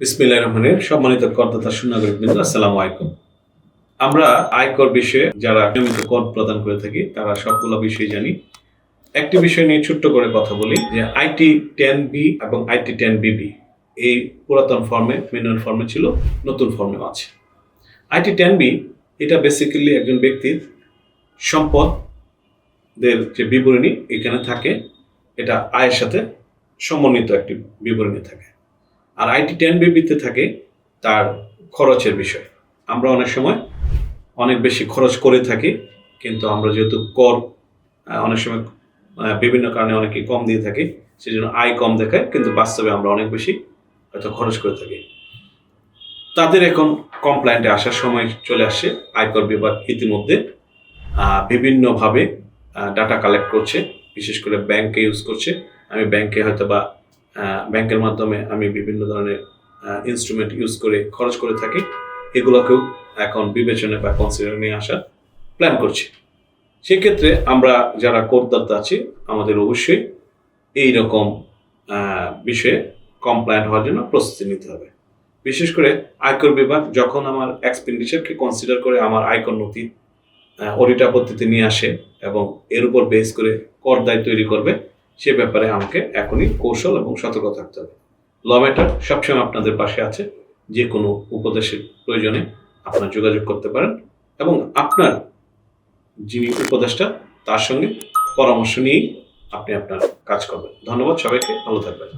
বিসমিল্লাহির রহমানির রহিম। সম্মানিত করদাতা সুনাগরিকবৃন্দ, আসসালামু আলাইকুম। আমরা আয়কর বিষয়ে যারা নিয়মিত কর প্রদান করে থাকি তারা সবগুলো বিষয় জানি। একটি বিষয় নিয়ে ছোট্ট করে কথা বলি যে আইটি 10B এবং আইটি 10BB এই পুরাতন ফর্মে, ম্যানুয়াল ফর্মে ছিল, নতুন ফর্মেও আছে। আইটি 10B এটা বেসিক্যালি একজন ব্যক্তির সম্পদের যে বিবরণী এখানে থাকে, এটা আয়ের সাথে সমন্বিত একটি বিবরণী থাকে। আর আইটি 10BB-তে থাকে তার খরচের বিষয়। আমরা অনেক সময় অনেক বেশি খরচ করে থাকি, কিন্তু আমরা যেহেতু কর অনেক সময় বিভিন্ন কারণে অনেকে কম দিয়ে থাকি, সেই জন্য আয় কম দেখায়, কিন্তু বাস্তবে আমরা অনেক বেশি হয়তো খরচ করে থাকি। তাদের এখন কমপ্লায়েন্টে আসার সময় চলে আসছে। আয়কর বিভাগ ইতিমধ্যে বিভিন্নভাবে ডাটা কালেক্ট করছে, বিশেষ করে ব্যাংকে ইউজ করছে। আমি ব্যাংকে হয়তো বা ব্যাংকের মাধ্যমে আমি বিভিন্ন ধরনের ইনস্ট্রুমেন্ট ইউজ করে খরচ করে থাকি, এগুলোকেও এখন বিবেচনায় বা কনসিডারে নিয়ে আসার প্ল্যান করছি। সেক্ষেত্রে আমরা যারা করদাতা আছি আমাদের অবশ্যই এই রকম বিষয়ে কমপ্লায়েন্ট হওয়ার জন্য প্রস্তুতি নিতে হবে। বিশেষ করে আয়কর বিভাগ যখন আমার এক্সপেন্ডিচারকে কনসিডার করে আমার আয়কর নথি অডিট আপত্তিতে নিয়ে আসে এবং এর উপর বেস করে কর দায় তৈরি করবে, সে ব্যাপারে আমাকে এখনই কৌশল এবং সতর্ক থাকতে হবে। ল ম্যাটার সবসময় আপনাদের পাশে আছে। যে কোনো উপদেশের প্রয়োজনে আপনারা যোগাযোগ করতে পারেন এবং আপনার যিনি উপদেষ্টা তার সঙ্গে পরামর্শ নিয়েই আপনি আপনার কাজ করবেন। ধন্যবাদ সবাইকে, ভালো থাকবেন।